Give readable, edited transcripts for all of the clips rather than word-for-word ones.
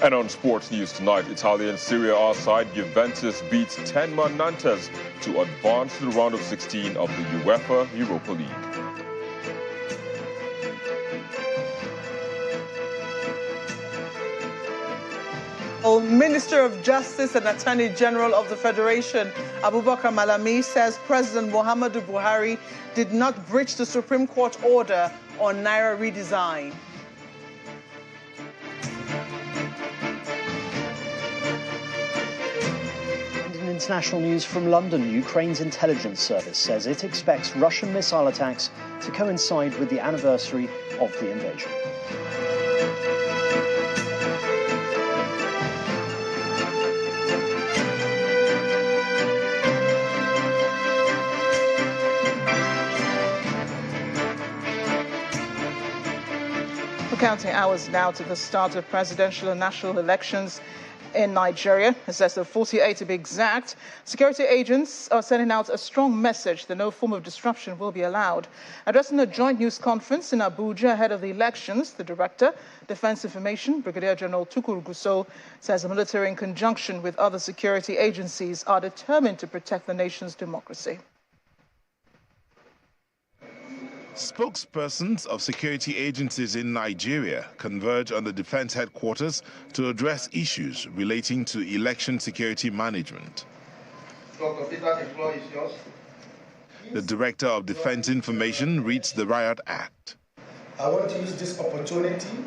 And on sports news tonight, Italian Serie A side Juventus beats 10-man Nantes to advance to the round of 16 of the UEFA Europa League. Minister of Justice and Attorney General of the Federation, Abubakar Malami, says President Muhammadu Buhari did not breach the Supreme Court order on Naira redesign. In international news from London, Ukraine's intelligence service says it expects Russian missile attacks to coincide with the anniversary of the invasion. Counting hours now to the start of presidential and national elections in Nigeria. It says the 48 to be exact. Security agents are sending out a strong message that no form of disruption will be allowed. Addressing a joint news conference in Abuja ahead of the elections, the Director, Defense Information, Brigadier General Atiku, says the military in conjunction with other security agencies are determined to protect the nation's democracy. Spokespersons of security agencies in Nigeria converge on the defense headquarters to address issues relating to election security management. The Director of Defense Information reads the Riot Act. I want to use this opportunity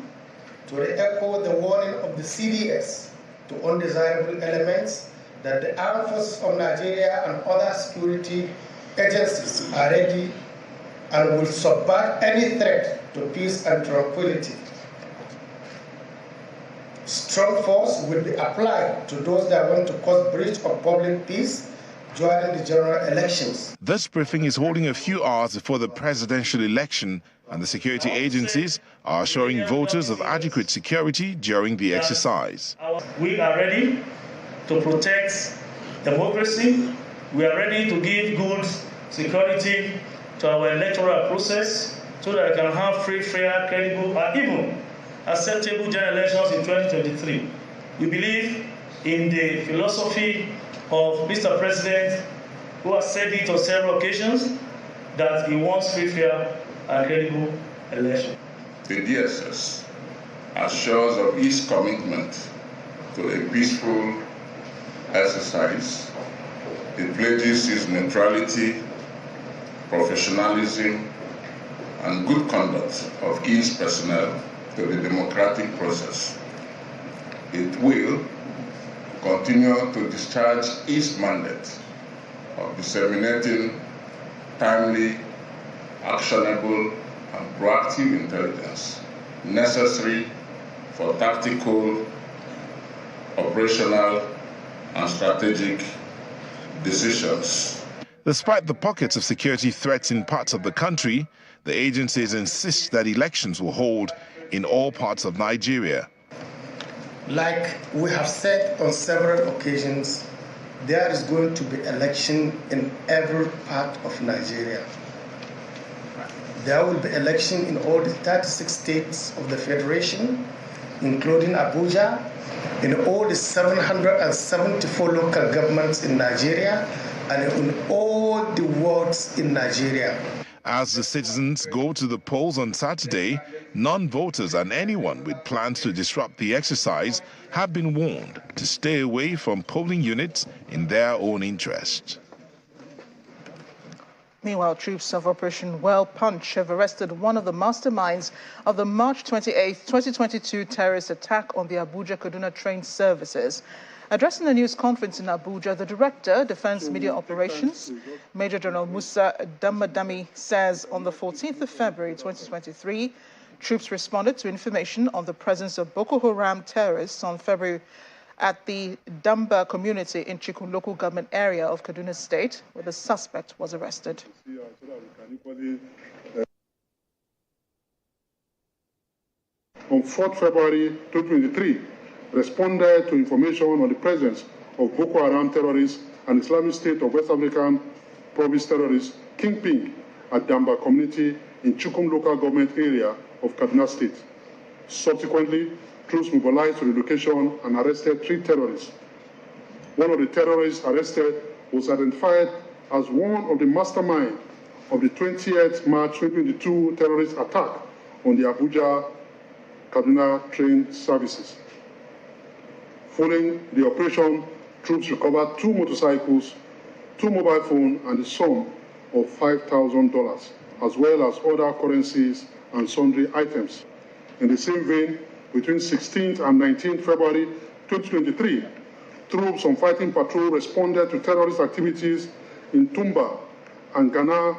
to re-echo the warning of the CDS to undesirable elements that the armed forces of Nigeria and other security agencies are ready and will subvert any threat to peace and tranquility. Strong force will be applied to those that want to cause breach of public peace during the general elections. This briefing is holding a few hours before the presidential election, and the security agencies are assuring voters of adequate security during the exercise. We are ready to protect democracy. We are ready to give good security to our electoral process so that we can have free, fair, credible, and even acceptable general elections in 2023. We believe in the philosophy of Mr. President, who has said it on several occasions, that he wants free, fair, and credible elections. The DSS assures of its commitment to a peaceful exercise. It pledges its neutrality, professionalism, and good conduct of its personnel to the democratic process. It will continue to discharge its mandate of disseminating timely, actionable, and proactive intelligence necessary for tactical, operational, and strategic decisions. Despite the pockets of security threats in parts of the country, the agencies insist that elections will hold in all parts of Nigeria. Like we have said on several occasions, there is going to be election in every part of Nigeria. There will be election in all the 36 states of the Federation, including Abuja, in all the 774 local governments in Nigeria, and in all the wards in Nigeria. As the citizens go to the polls on Saturday, non-voters and anyone with plans to disrupt the exercise have been warned to stay away from polling units in their own interest. Meanwhile, troops of Operation Well Punch have arrested one of the masterminds of the March 28, 2022 terrorist attack on the Abuja-Kaduna train services. Addressing a news conference in Abuja, the Director, Defense Media Operations, Major General Musa Damadami, says on the 14th of February 2023, troops responded to information on the presence of Boko Haram terrorists on February at the Damba community in Chikun local government area of Kaduna State, where the suspect was arrested. On 4th February 2023, responded to information on the presence of Boko Haram terrorists and Islamic State of West African province terrorist Kingpin at Damba community in Chukum local government area of Kaduna State. Subsequently, troops mobilized to the location and arrested 3 terrorists. One of the terrorists arrested was identified as one of the masterminds of the 20th March 2022 terrorist attack on the Abuja-Kaduna train services. Following the operation, troops recovered 2 motorcycles, 2 mobile phones, and the sum of $5,000, as well as other currencies and sundry items. In the same vein, between 16th and 19th February 2023, troops on fighting patrol responded to terrorist activities in Tumba and Ghana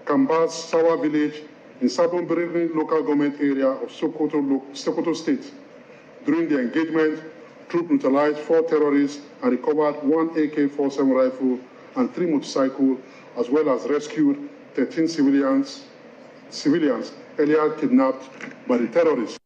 Kambas Sawa village in Sabon Birni local government area of Sokoto State. During the engagement, troops neutralized 4 terrorists and recovered 1 AK-47 rifle and 3 motorcycles, as well as rescued 13 civilians earlier kidnapped by the terrorists.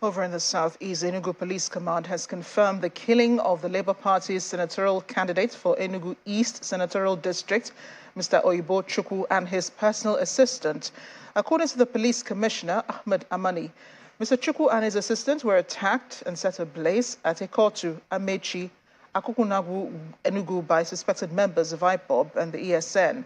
Over in the southeast, the Enugu Police Command has confirmed the killing of the Labour Party's senatorial candidate for Enugu East Senatorial District, Mr. Oyibo Chukwu, and his personal assistant. According to the police commissioner, Ahmed Amani, Mr. Chukwu and his assistant were attacked and set ablaze at Ikotu, Amechi, Akukunagu, Enugu by suspected members of IPOB and the ESN.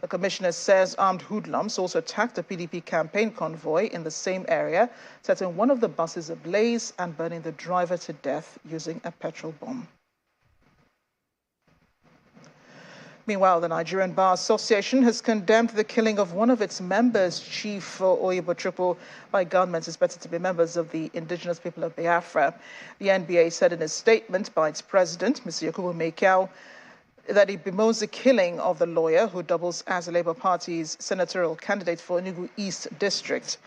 The commissioner says armed hoodlums also attacked a PDP campaign convoy in the same area, setting one of the buses ablaze and burning the driver to death using a petrol bomb. Meanwhile, the Nigerian Bar Association has condemned the killing of one of its members, Chief Oyibo Chukwu, by gunmen suspected to be members of the indigenous people of Biafra. The NBA said in a statement by its president, Mr. Yakubu Mekiao, that he bemoans the killing of the lawyer who doubles as the Labour Party's senatorial candidate for Enugu East District.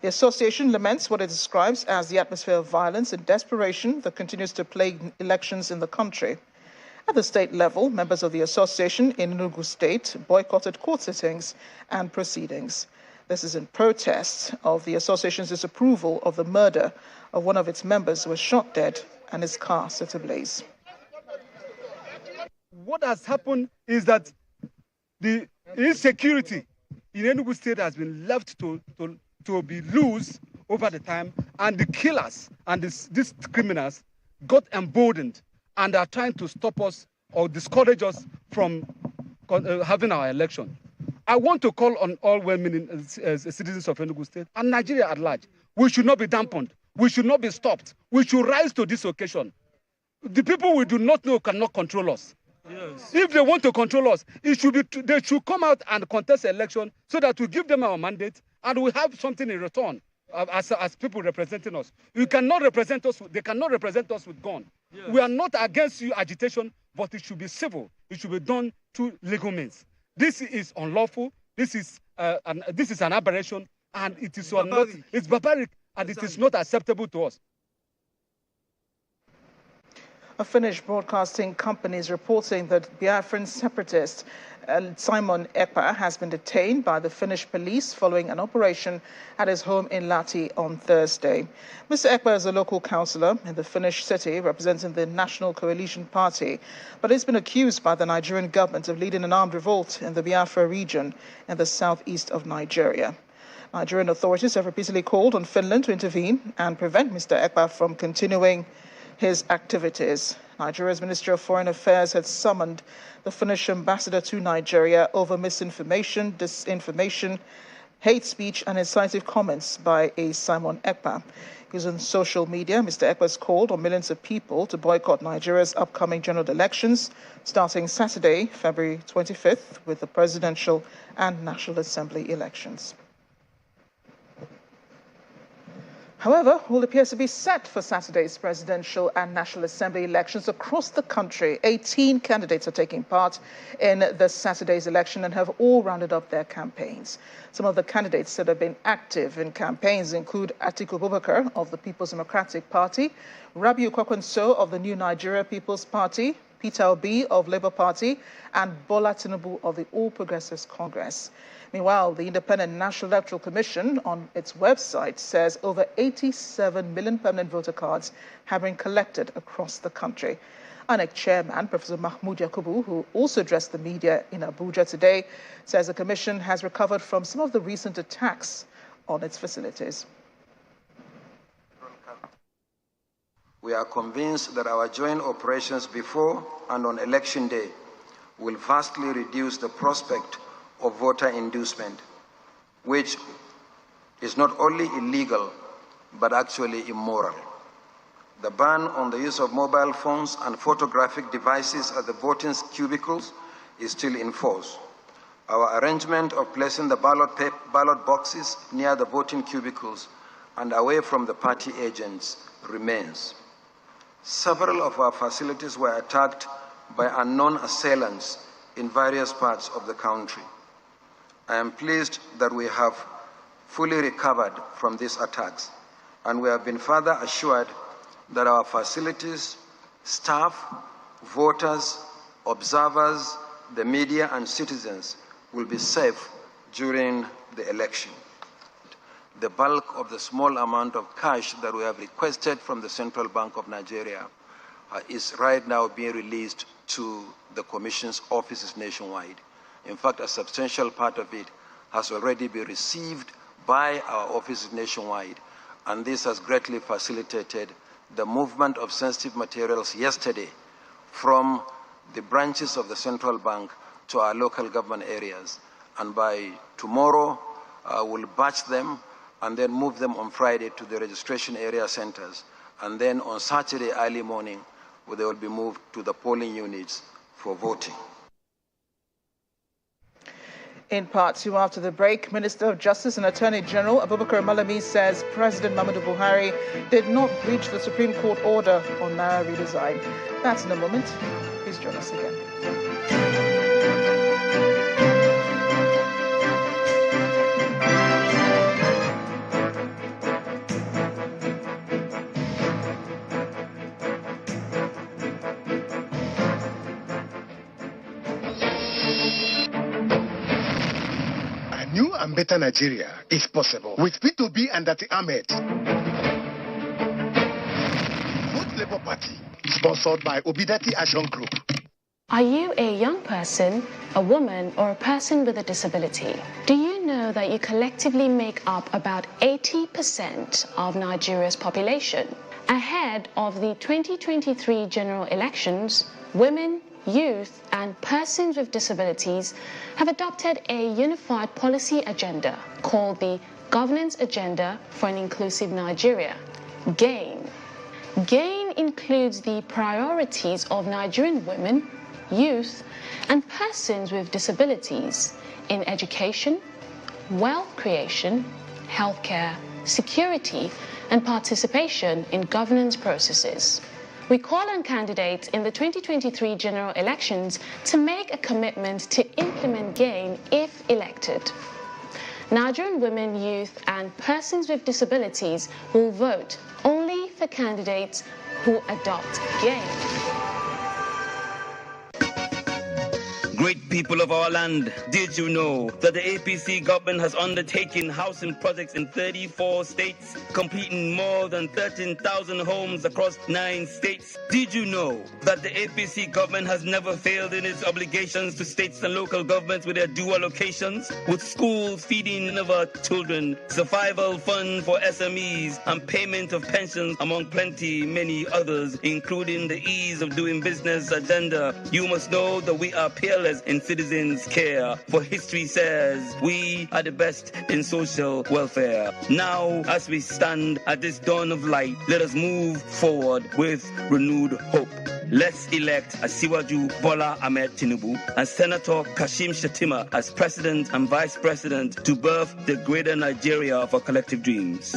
The association laments what it describes as the atmosphere of violence and desperation that continues to plague elections in the country. At the state level, members of the association in Enugu State boycotted court sittings and proceedings. This is in protest of the association's disapproval of the murder of one of its members who was shot dead and his car set ablaze. What has happened is that the insecurity in Enugu State has been left to be loose over the time, and the killers and these criminals got emboldened and are trying to stop us or discourage us from having our election. I want to call on all well-meaning citizens of Enugu State and Nigeria at large. We should not be dampened. We should not be stopped. We should rise to this occasion. The people we do not know cannot control us. Yes. If they want to control us, they should come out and contest the election so that we give them our mandate and we have something in return as people representing us. You cannot represent us. They cannot represent us with gun. Yes. We are not against you agitation, but it should be civil. It should be done through legal means. This is unlawful. This is an aberration, and it is barbaric. It's barbaric, and it is not acceptable to us. A Finnish broadcasting company is reporting that Biafran separatist Simon Ekpa has been detained by the Finnish police following an operation at his home in Lahti on Thursday. Mr. Ekpa is a local councillor in the Finnish city representing the National Coalition Party, but he's been accused by the Nigerian government of leading an armed revolt in the Biafra region in the southeast of Nigeria. Nigerian authorities have repeatedly called on Finland to intervene and prevent Mr. Ekpa from continuing his activities. Nigeria's Ministry of Foreign Affairs had summoned the Finnish ambassador to Nigeria over misinformation, disinformation, hate speech, and incisive comments by a Simon Ekpa. Using social media, Mr. Ekpa has called on millions of people to boycott Nigeria's upcoming general elections, starting Saturday, February 25th, with the presidential and National Assembly elections. However, all appears to be set for Saturday's presidential and National Assembly elections across the country. 18 candidates are taking part in this Saturday's election and have all rounded up their campaigns. Some of the candidates that have been active in campaigns include Atiku Abubakar of the People's Democratic Party, Rabiu Kwakwanso of the New Nigeria People's Party, Peter Obi of Labour Party, and Bola Tinubu of the All Progressives Congress. Meanwhile, the Independent National Electoral Commission on its website says over 87 million permanent voter cards have been collected across the country. INEC chairman, Professor Mahmoud Yakubu, who also addressed the media in Abuja today, says the commission has recovered from some of the recent attacks on its facilities. We are convinced that our joint operations before and on election day will vastly reduce the prospect of voter inducement, which is not only illegal, but actually immoral. The ban on the use of mobile phones and photographic devices at the voting cubicles is still in force. Our arrangement of placing the ballot boxes near the voting cubicles and away from the party agents remains. Several of our facilities were attacked by unknown assailants in various parts of the country. I am pleased that we have fully recovered from these attacks, and we have been further assured that our facilities, staff, voters, observers, the media, and citizens will be safe during the election. The bulk of the small amount of cash that we have requested from the Central Bank of Nigeria is right now being released to the Commission's offices nationwide. In fact, a substantial part of it has already been received by our offices nationwide, and this has greatly facilitated the movement of sensitive materials yesterday from the branches of the Central Bank to our local government areas. And by tomorrow, we'll batch them and then move them on Friday to the registration area centers. And then on Saturday early morning, they will be moved to the polling units for voting. In part two, after the break, Minister of Justice and Attorney General Abubakar Malami says President Muhammadu Buhari did not breach the Supreme Court order on Naira redesign. That's in a moment. Please join us again. New and better Nigeria is possible with P2B and Dati Ahmed. Youth Labour Party, sponsored by Obidati Action Group. Are you a young person, a woman, or a person with a disability? Do you know that you collectively make up about 80% of Nigeria's population? Ahead of the 2023 general elections, women, youth, and persons with disabilities have adopted a unified policy agenda called the Governance Agenda for an Inclusive Nigeria, GAIN. GAIN includes the priorities of Nigerian women, youth, and persons with disabilities in education, wealth creation, healthcare, security, and participation in governance processes. We call on candidates in the 2023 general elections to make a commitment to implement GAIN if elected. Nigerian women, youth, and persons with disabilities will vote only for candidates who adopt GAIN. Great people of our land, did you know that the APC government has undertaken housing projects in 34 states, completing more than 13,000 homes across 9 states? Did you know that the APC government has never failed in its obligations to states and local governments with their due allocations, with schools feeding of our children, survival fund for SMEs, and payment of pensions, among many others, including the ease of doing business agenda? You must know that we are peerless in citizens' care, for history says we are the best in social welfare. Now, as we stand at this dawn of light, let us move forward with renewed hope. Let's elect Asiwaju Bola Ahmed Tinubu and Senator Kashim Shettima as President and Vice President to birth the greater Nigeria of our collective dreams.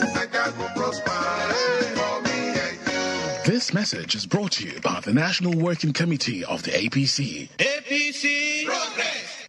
This message is brought to you by the National Working Committee of the APC. APC Progress!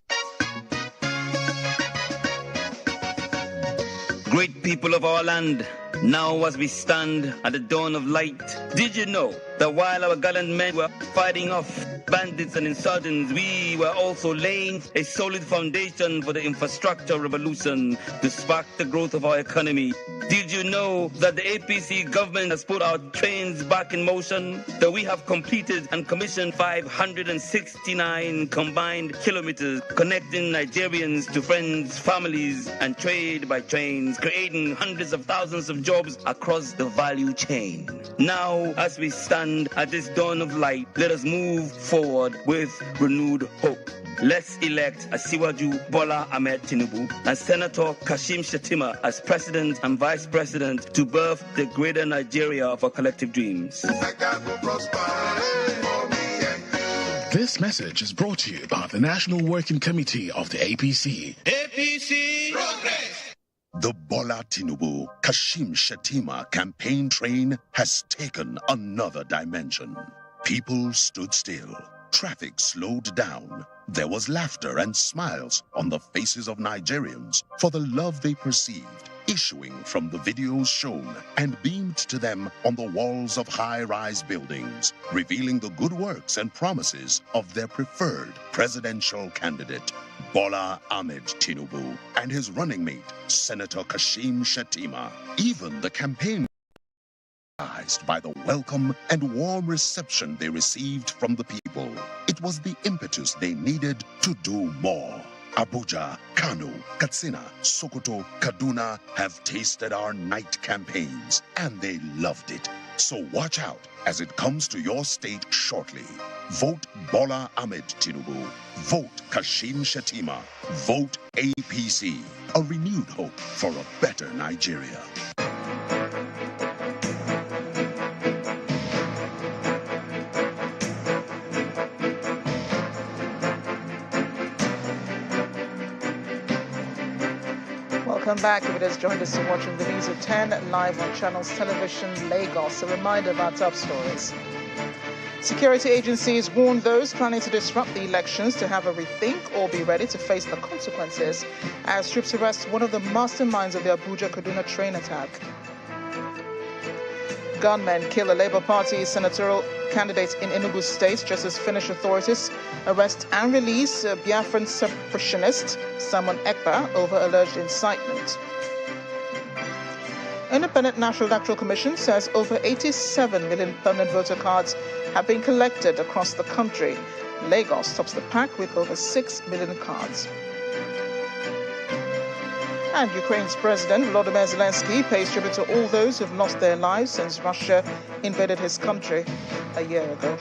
Great people of our land, now as we stand at the dawn of light, did you know that while our gallant men were fighting off bandits and insurgents, we were also laying a solid foundation for the infrastructure revolution to spark the growth of our economy. Did you know that the APC government has put our trains back in motion? That we have completed and commissioned 569 combined kilometers connecting Nigerians to friends, families, and trade by trains, creating hundreds of thousands of jobs across the value chain. Now, as we stand at this dawn of light, let us move forward with renewed hope. Let's elect Asiwaju Bola Ahmed Tinubu and Senator Kashim Shettima as President and Vice President to birth the greater Nigeria of our collective dreams. This message is brought to you by the National Working Committee of the APC. APC Progress. The Bola Tinubu Kashim Shettima campaign train has taken another dimension. People stood still. Traffic slowed down. There was laughter and smiles on the faces of Nigerians for the love they perceived, issuing from the videos shown and beamed to them on the walls of high-rise buildings, revealing the good works and promises of their preferred presidential candidate, Bola Ahmed Tinubu, and his running mate, Senator Kashim Shettima. Even the campaign by the welcome and warm reception they received from the people. It was the impetus they needed to do more. Abuja, Kano, Katsina, Sokoto, Kaduna have tasted our night campaigns, and they loved it. So watch out as it comes to your state shortly. Vote Bola Ahmed Tinubu. Vote Kashim Shettima. Vote APC. A renewed hope for a better Nigeria. Welcome back. If it has joined us, you're watching the news at 10 live on Channels Television Lagos. A reminder of our top stories. Security agencies warn those planning to disrupt the elections to have a rethink or be ready to face the consequences as troops arrest one of the masterminds of the Abuja-Kaduna train attack. Gunmen kill a Labour Party senatorial candidate in Enugu State just as Finnish authorities arrest and release Biafran separationist Simon Ekpa over alleged incitement. Independent National Electoral Commission says over 87 million permanent voter cards have been collected across the country. Lagos tops the pack with over 6 million cards. And Ukraine's President Volodymyr Zelensky pays tribute to all those who've lost their lives since Russia invaded his country a year ago.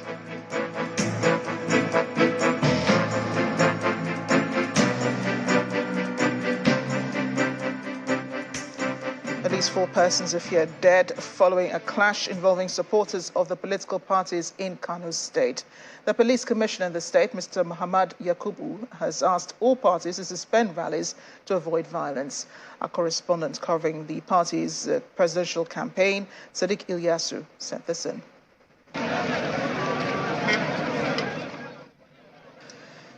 At least 4 persons are feared dead following a clash involving supporters of the political parties in Kano State. The police commissioner in the state, Mr. Muhammad Yakubu, has asked all parties to suspend rallies to avoid violence. Our correspondent covering the party's presidential campaign, Sadiq Ilyasu, sent this in.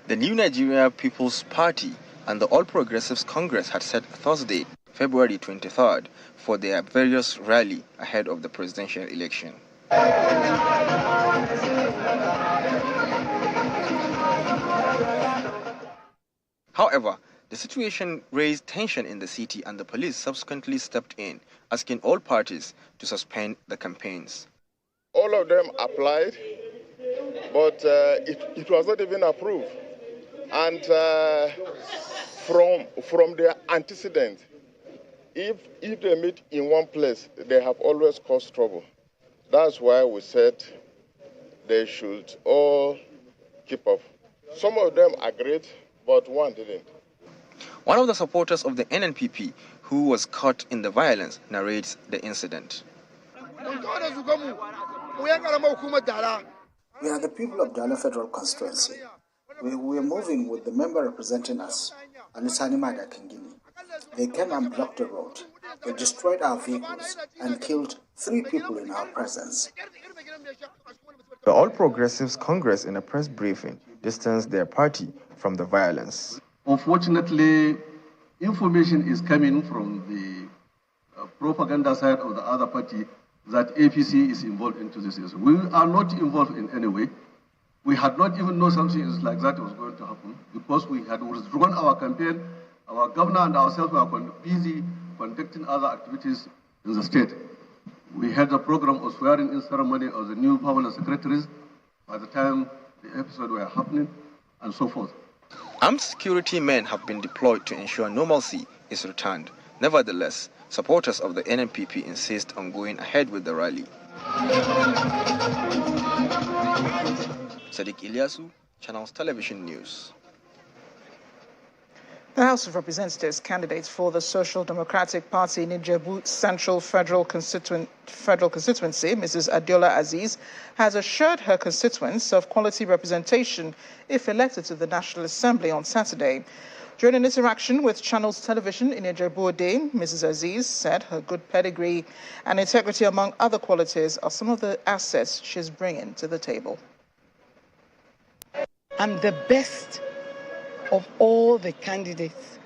The New Nigeria People's Party and the All Progressives Congress had set Thursday, February 23rd, for their various rally ahead of the presidential election. However, the situation raised tension in the city and the police subsequently stepped in, asking all parties to suspend the campaigns. All of them applied, but it was not even approved. And from their antecedent, if they meet in one place, they have always caused trouble. That's why we said they should all keep up. Some of them agreed, but one didn't. One of the supporters of the NNPP, who was caught in the violence, narrates the incident. We are the people of Dala Federal Constituency. We are moving with the member representing us, Alusanimada Kingini. They came and blocked the road. They destroyed our vehicles and killed 3 people in our presence. The All Progressives Congress, in a press briefing, distanced their party from the violence. Unfortunately, information is coming from the propaganda side of the other party that APC is involved into this issue. We are not involved in any way. We had not even known something like that was going to happen because we had withdrawn our campaign. Our governor and ourselves were busy conducting other activities in the state. We had a program of swearing-in ceremony of the new permanent secretaries by the time the episode were happening, and so forth. Armed security men have been deployed to ensure normalcy is returned. Nevertheless, supporters of the NNPP insist on going ahead with the rally. Sadiq Ilyasu, Channels Television News. The House of Representatives candidate for the Social Democratic Party in Ijebu Central Federal Constituency, Mrs. Adiola Aziz, has assured her constituents of quality representation if elected to the National Assembly on Saturday. During an interaction with Channels Television in Ijebu Ode, Mrs. Aziz said her good pedigree and integrity, among other qualities, are some of the assets she's bringing to the table. I'm the best of all the candidates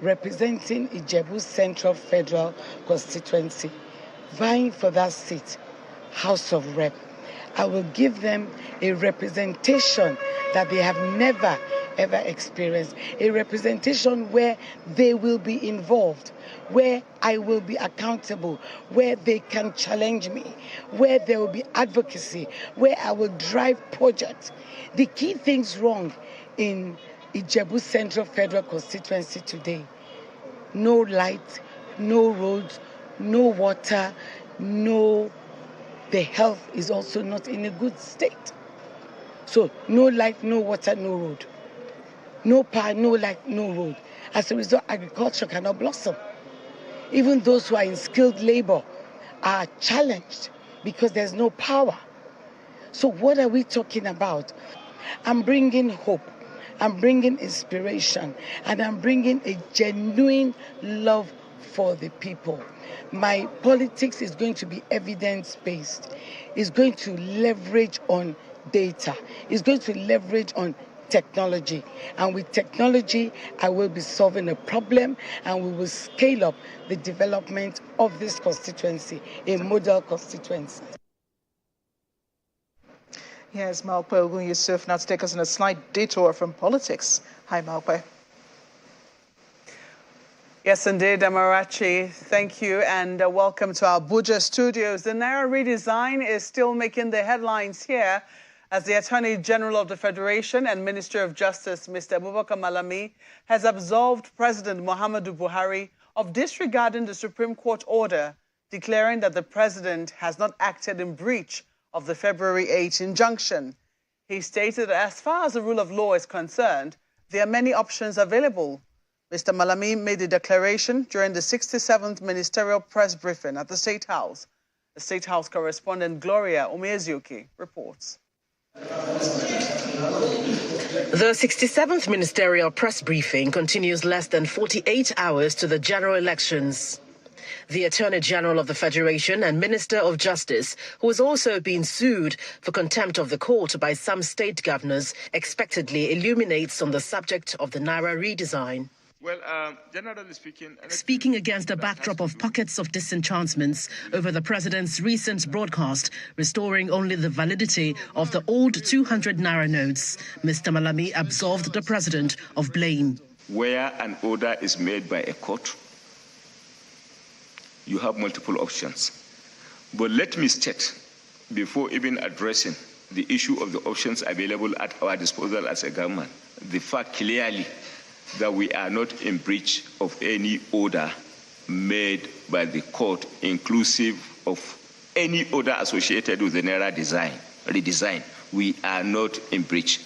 representing Ijebu Central Federal Constituency, vying for that seat, House of Rep. I will give them a representation that they have never, ever experienced, a representation where they will be involved, where I will be accountable, where they can challenge me, where there will be advocacy, where I will drive projects. The key things wrong in Ijebu Central Federal Constituency today: no light, no roads, no water, the health is also not in a good state. So no light, no water, no road. No power, no light, no road. As a result, agriculture cannot blossom. Even those who are in skilled labor are challenged because there's no power. So what are we talking about? I'm bringing hope. I'm bringing inspiration, and I'm bringing a genuine love for the people. My politics is going to be evidence-based. It's going to leverage on data. It's going to leverage on technology. And with technology, I will be solving a problem, and we will scale up the development of this constituency, a model constituency. Yes, Malpe Ogun Yusuf now to take us on a slight detour from politics. Hi, Malpe. Yes, indeed, Amarachi. Thank you, and welcome to our Abuja studios. The Naira redesign is still making the headlines here as the Attorney General of the Federation and Minister of Justice, Mr. Abubakar Malami, has absolved President Muhammadu Buhari of disregarding the Supreme Court order declaring that the president has not acted in breach of the February 8 injunction. He stated that as far as the rule of law is concerned, there are many options available. Mr. Malami made the declaration during the 67th ministerial press briefing at the State House. The State House correspondent Gloria Umezuki reports. The 67th ministerial press briefing continues less than 48 hours to the general elections. The Attorney General of the Federation and Minister of Justice, who is also being sued for contempt of the court by some state governors, expectedly illuminates on the subject of the Naira redesign. Well, generally speaking against a backdrop of pockets of disenchantments over the president's recent broadcast, restoring only the validity of the old 200 Naira notes, Mr. Malami absolved the president of blame. Where an order is made by a court, you have multiple options. But let me state, before even addressing the issue of the options available at our disposal as a government, the fact clearly that we are not in breach of any order made by the court, inclusive of any order associated with the Naira redesign. We are not in breach.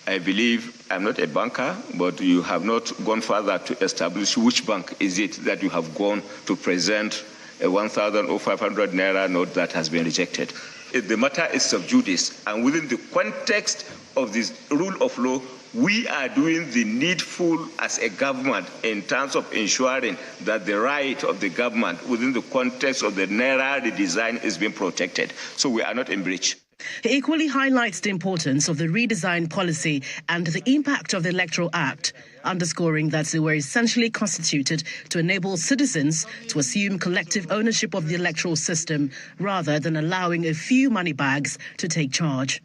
I believe, I'm not a banker, but you have not gone further to establish which bank is it that you have gone to present a 1,000 or 500 Naira note that has been rejected. The matter is sub judice, and within the context of this rule of law, we are doing the needful as a government in terms of ensuring that the right of the government within the context of the Naira redesign is being protected. So we are not in breach. He equally highlights the importance of the redesigned policy and the impact of the Electoral Act, underscoring that they were essentially constituted to enable citizens to assume collective ownership of the electoral system rather than allowing a few moneybags to take charge.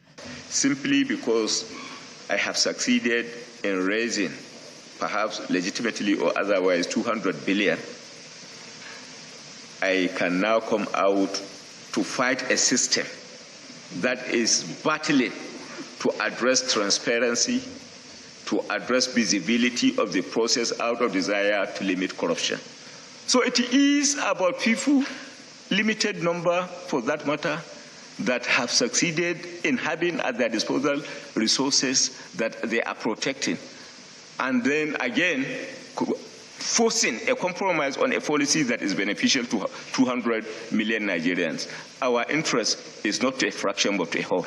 Simply because I have succeeded in raising, perhaps legitimately or otherwise, 200 billion, I can now come out to fight a system that is battling to address transparency, to address visibility of the process out of desire to limit corruption. So it is about people, limited number for that matter, that have succeeded in having at their disposal resources that they are protecting. And then again, forcing a compromise on a policy that is beneficial to 200 million Nigerians. Our interest is not to a fraction but to a whole.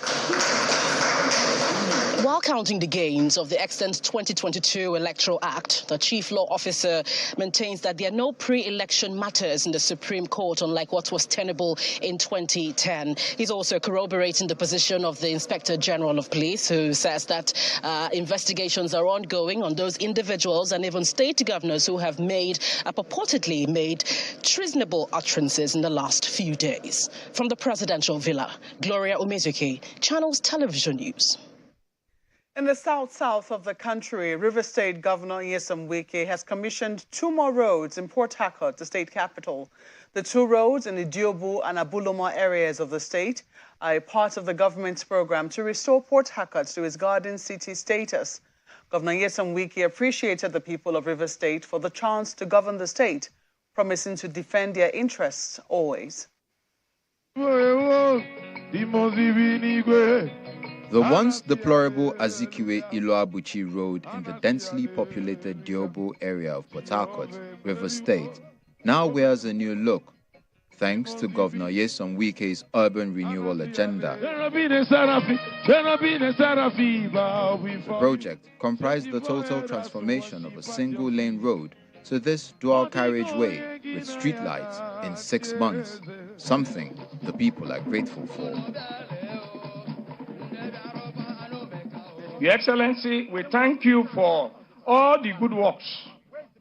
While counting the gains of the extant 2022 Electoral Act, the Chief Law Officer maintains that there are no pre-election matters in the Supreme Court, unlike what was tenable in 2010. He's also corroborating the position of the Inspector General of Police, who says that investigations are ongoing on those individuals and even state governors who have purportedly made treasonable utterances in the last few days. From the presidential villa, Gloria Umezuki, Channels Television News. In the south of the country, River State Governor Nyesom Wike has commissioned 2 more roads in Port Harcourt, the state capital. The 2 roads in the Diobu and Abuloma areas of the state are a part of the government's program to restore Port Harcourt to its garden city status. Governor Nyesom Wike appreciated the people of River State for the chance to govern the state, promising to defend their interests always. The once deplorable Azikiwe Iloabuchi Road in the densely populated Diobo area of Port Harcourt, River State, now wears a new look, thanks to Governor Nyesom Wike's urban renewal agenda. The project comprised the total transformation of a single-lane road to this dual carriageway with streetlights in 6 months, something the people are grateful for. Your Excellency, we thank you for all the good works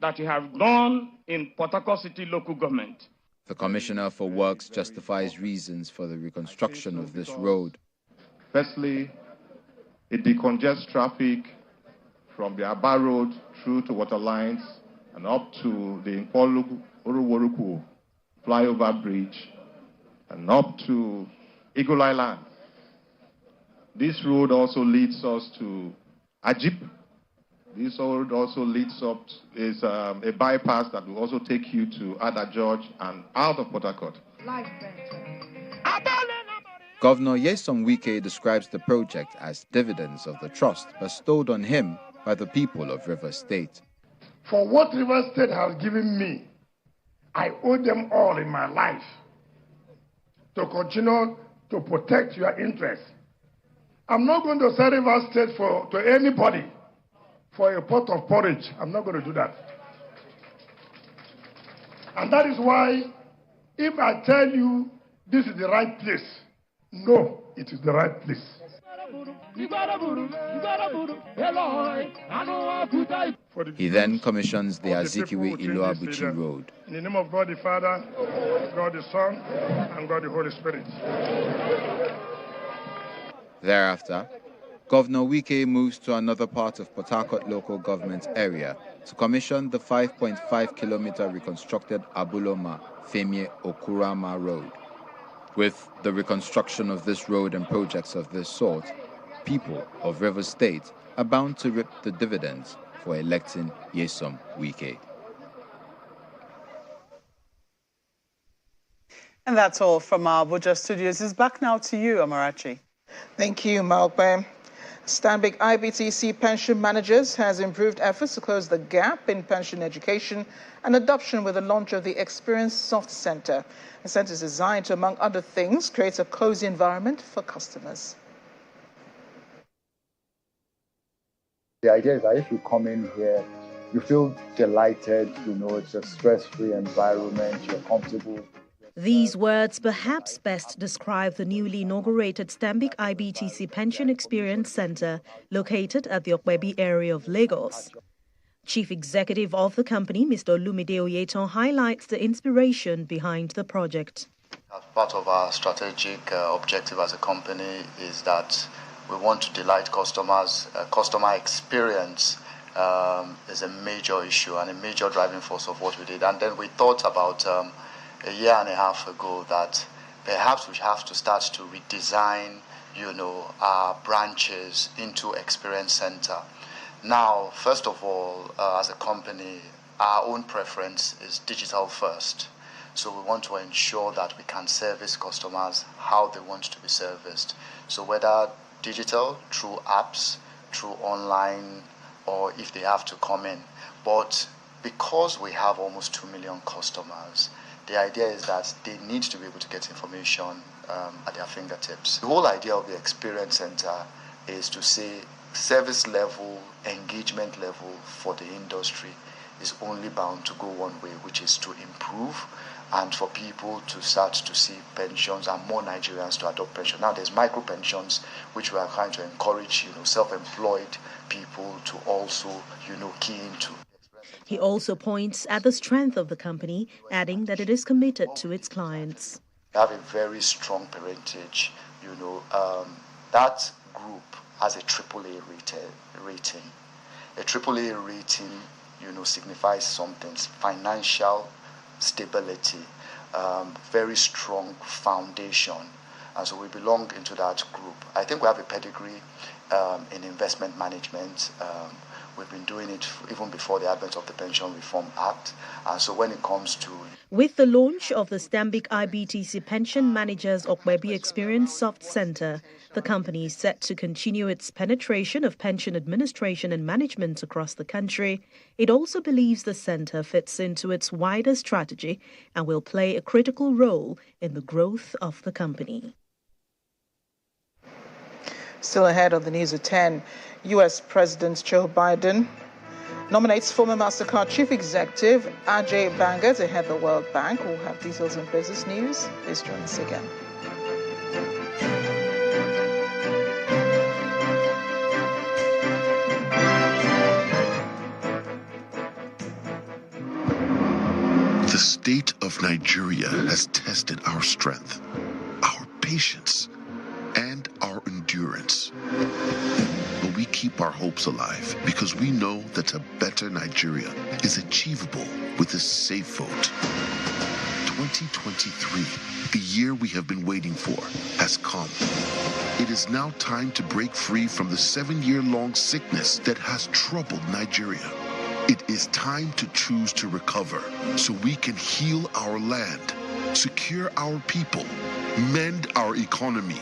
that you have done in Port Harcourt City local government. The Commissioner for Works justifies reasons for the reconstruction of this road. Firstly, it decongests traffic from the Aba Road through to Waterlines and up to the Uruworuku flyover bridge and up to Eagle Island. This road also leads us to Ajip. This road also leads up, is a bypass that will also take you to Ada George and out of Port Harcourt. Governor Nyesom Wike describes the project as dividends of the trust bestowed on him by the people of River State. For what River State has given me, I owe them all in my life to continue to protect your interests. I'm not going to sell River State to anybody for a pot of porridge. I'm not going to do that. And that is why if I tell you this is the right place, no, it is the right place. He then commissions the Azikiwe Iloabuchi Road. In the name of God the Father, God the Son, and God the Holy Spirit. Thereafter, Governor Wike moves to another part of Port Harcourt local government area to commission the 5.5-kilometer reconstructed Abuloma Femie Okurama Road. With the reconstruction of this road and projects of this sort, people of River State are bound to reap the dividends for electing Nyesom Wike. And that's all from our Abuja studios. It's back now to you, Amarachi. Thank you, Malpe. Stanbic IBTC Pension Managers has improved efforts to close the gap in pension education and adoption with the launch of the Experience Soft Center. The center is designed to, among other things, create a cozy environment for customers. The idea is that if you come in here, you feel delighted, it's a stress-free environment, you're comfortable. These words perhaps best describe the newly inaugurated Stanbic IBTC Pension Experience Centre located at the Okwebi area of Lagos. Chief Executive of the company, Mr. Olumide Oyetan, highlights the inspiration behind the project. Part of our strategic objective as a company is that we want to delight customers. Customer experience is a major issue and a major driving force of what we did. And then we thought about a year and a half ago that perhaps we have to start to redesign, our branches into experience center. Now, first of all, as a company, our own preference is digital first. So we want to ensure that we can service customers how they want to be serviced. So whether digital, through apps, through online, or if they have to come in. But because we have almost 2 million customers, the idea is that they need to be able to get information at their fingertips. The whole idea of the Experience Center is to say service level, engagement level for the industry is only bound to go one way, which is to improve and for people to start to see pensions and more Nigerians to adopt pension. Now there's micro pensions, which we are trying to encourage, self-employed people to also, key into. He also points at the strength of the company, adding that it is committed to its clients. We have a very strong parentage. That group has a AAA rating. A AAA rating, signifies something: financial stability, very strong foundation. And so we belong into that group. I think we have a pedigree in investment management. We've been doing it even before the advent of the Pension Reform Act. And so when it comes to... With the launch of the Stanbic IBTC Pension Managers Okwebi Experience Soft Center, the company is set to continue its penetration of pension administration and management across the country. It also believes the center fits into its wider strategy and will play a critical role in the growth of the company. Still ahead of the news at 10, U.S. President Joe Biden nominates former MasterCard Chief Executive Ajay Banga to head the World Bank. We'll have details in business news. Please join us again. The state of Nigeria has tested our strength, our patience, and our endurance. But we keep our hopes alive because we know that a better Nigeria is achievable with a safe vote. 2023, the year we have been waiting for, has come. It is now time to break free from the 7-year-long sickness that has troubled Nigeria. It is time to choose to recover so we can heal our land, secure our people, mend our economy,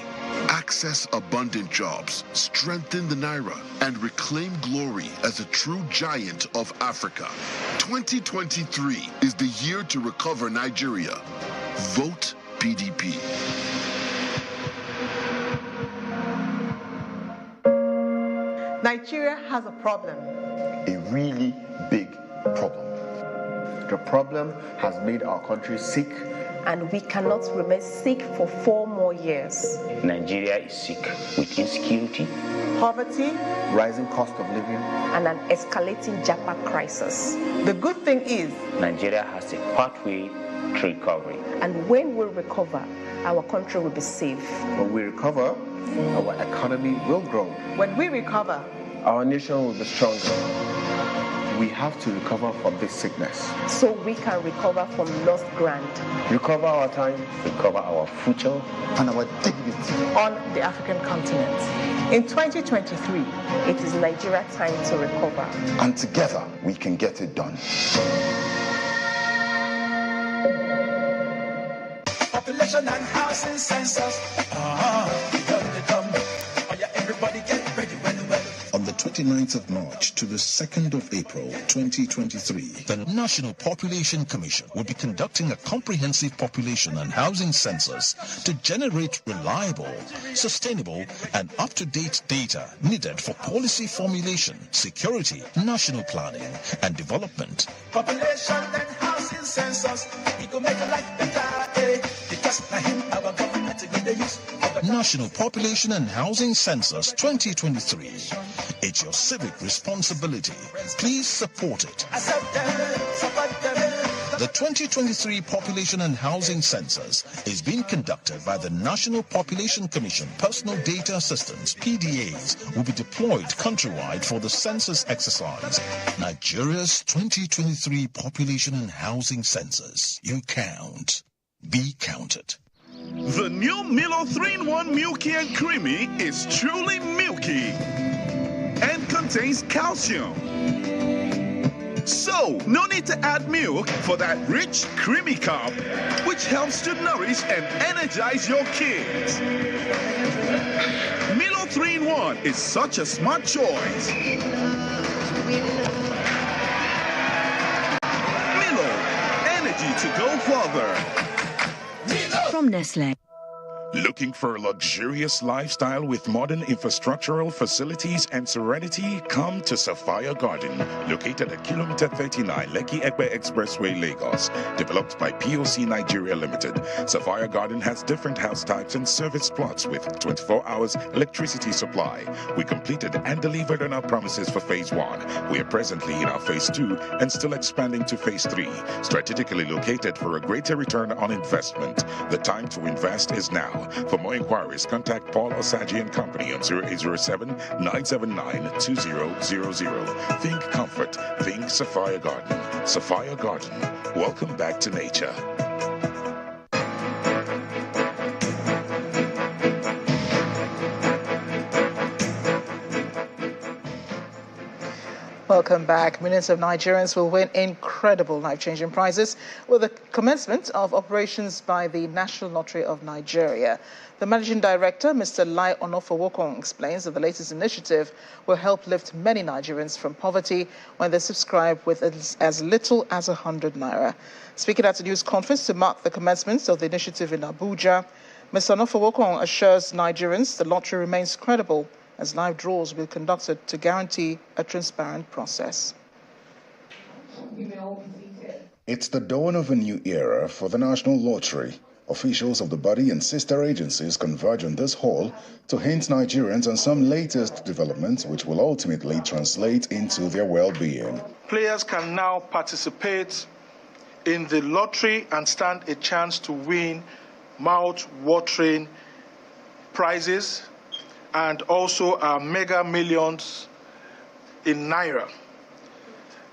access abundant jobs, strengthen the Naira, and reclaim glory as a true giant of Africa. 2023 is the year to recover Nigeria. Vote PDP. Nigeria has a problem. A really big problem. The problem has made our country sick. And we cannot remain sick for 4 more years. Nigeria is sick with insecurity, poverty, rising cost of living, and an escalating Japa crisis. The good thing is, Nigeria has a pathway to recovery. And when we recover, our country will be safe. When we recover, our economy will grow. When we recover, our nation will be stronger. We have to recover from this sickness. So we can recover from lost ground. Recover our time. Recover our future. And our dignity. On the African continent. In 2023, it is Nigeria time to recover. And together, we can get it done. Population and housing census. Everybody get ready when On the 29th of March to the 2nd of April 2023, the National Population Commission will be conducting a comprehensive population and housing census to generate reliable, sustainable, and up-to-date data needed for policy formulation, security, national planning, and development. Population and housing census, it will make a life better. National Population and Housing Census 2023. It's your civic responsibility. Please support it. The 2023 Population and Housing Census is being conducted by the National Population Commission. Personal data assistants, PDAs, will be deployed countrywide for the census exercise. Nigeria's 2023 Population and Housing Census. You count. Be counted. The new Milo 3-in-1 Milky and Creamy is truly milky and contains calcium. So, no need to add milk for that rich, creamy cup, which helps to nourish and energize your kids. Milo 3-in-1 is such a smart choice. Milo, energy to go further. From Nestle. Looking for a luxurious lifestyle with modern infrastructural facilities and serenity? Come to Sapphire Garden, located at Kilometer 39 Lekki-Ekpe Expressway, Lagos. Developed by POC Nigeria Limited, Sapphire Garden has different house types and service plots with 24 hours electricity supply. We completed and delivered on our promises for Phase 1. We are presently in our Phase 2 and still expanding to Phase 3. Strategically located for a greater return on investment. The time to invest is now. For more inquiries, contact Paul Osaji and Company on 0807-979-2000. Think comfort. Think Sapphire Garden. Sapphire Garden. Welcome back to nature. Welcome back. Millions of Nigerians will win incredible life-changing prizes with the commencement of operations by the National Lottery of Nigeria. The Managing Director, Mr. Lai Onofowokon, explains that the latest initiative will help lift many Nigerians from poverty when they subscribe with as little as 100 naira. Speaking at a news conference to mark the commencement of the initiative in Abuja, Mr. Onofowokon assures Nigerians the lottery remains credible as live draws will be conducted to guarantee a transparent process. It's the dawn of a new era for the National Lottery. Officials of the body and sister agencies converge on this hall to hint Nigerians on some latest developments which will ultimately translate into their well-being. Players can now participate in the lottery and stand a chance to win mouth-watering prizes and also our mega millions in Naira.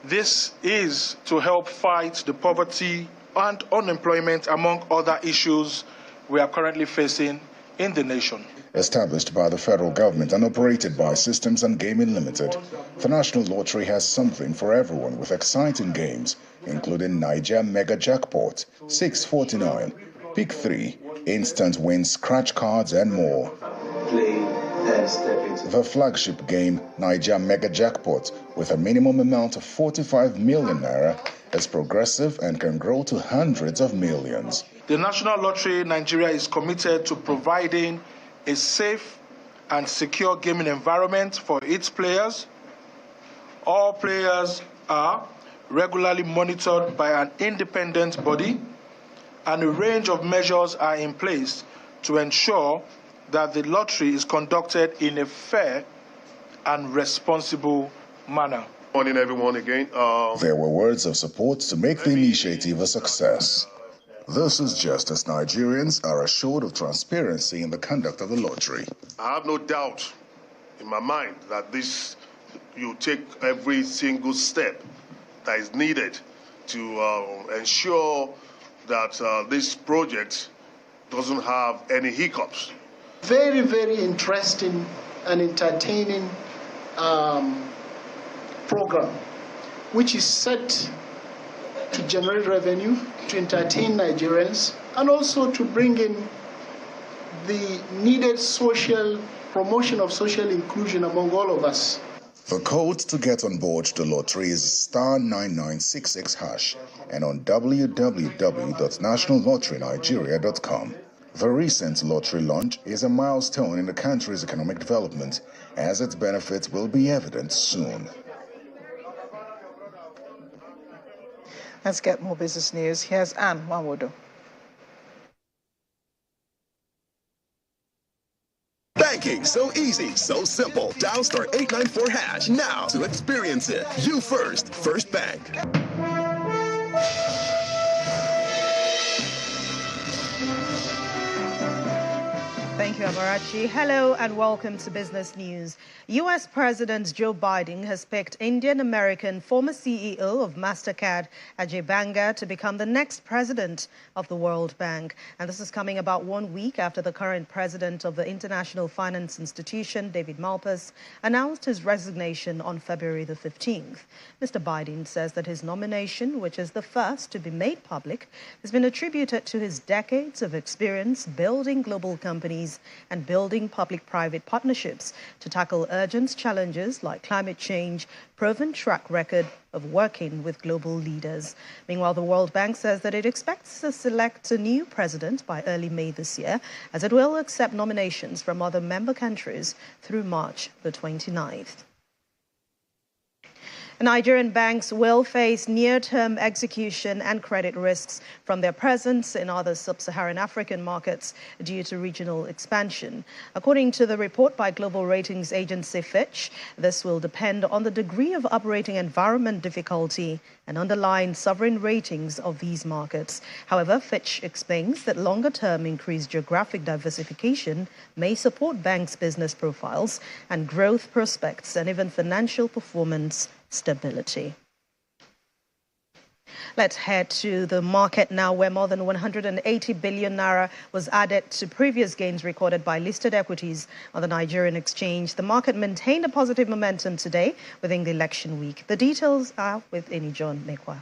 This is to help fight the poverty and unemployment, among other issues we are currently facing in the nation. Established by the federal government and operated by Systems and Gaming Limited, the National Lottery has something for everyone with exciting games, including Niger Mega Jackpot, 649, Pick 3, Instant Win Scratch Cards, and more. The flagship game, Niger Mega Jackpot, with a minimum amount of 45 million naira, is progressive and can grow to hundreds of millions. The National Lottery Nigeria is committed to providing a safe and secure gaming environment for its players. All players are regularly monitored by an independent body, and a range of measures are in place to ensure that the lottery is conducted in a fair and responsible manner. Morning, everyone, again. There were words of support to make the initiative a success. This is just as Nigerians are assured of transparency in the conduct of the lottery. I have no doubt in my mind that you take every single step that is needed to ensure that this project doesn't have any hiccups. Very, very interesting and entertaining program, which is set to generate revenue, to entertain Nigerians, and also to bring in the needed social promotion of social inclusion among all of us. The code to get on board the lottery is *9966# and on www.nationallotterynigeria.com. The recent lottery launch is a milestone in the country's economic development, as its benefits will be evident soon. Let's get more business news. Here's Anne Wawodo. Banking so easy, so simple. Dial star 894 hash now to experience it. You first, First Bank. Thank you, Amarachi. Hello and welcome to Business News. U.S. President Joe Biden has picked Indian-American former CEO of MasterCard, Ajay Banga, to become the next president of the World Bank. And this is coming about 1 week after the current president of the International Finance Institution, David Malpass, announced his resignation on February the 15th. Mr. Biden says that his nomination, which is the first to be made public, has been attributed to his decades of experience building global companies and building public-private partnerships to tackle urgent challenges like climate change, proven track record of working with global leaders. Meanwhile, the World Bank says that it expects to select a new president by early May this year, as it will accept nominations from other member countries through March the 29th. Nigerian banks will face near-term execution and credit risks from their presence in other sub-Saharan African markets due to regional expansion. According to the report by global ratings agency Fitch, this will depend on the degree of operating environment difficulty and underlying sovereign ratings of these markets. However, Fitch explains that longer-term increased geographic diversification may support banks' business profiles and growth prospects and even financial performance stability. Let's head to the market now, where more than 180 billion naira was added to previous gains recorded by listed equities on the Nigerian exchange. The market maintained a positive momentum today within the election week. The details are with Eni John Mekwa.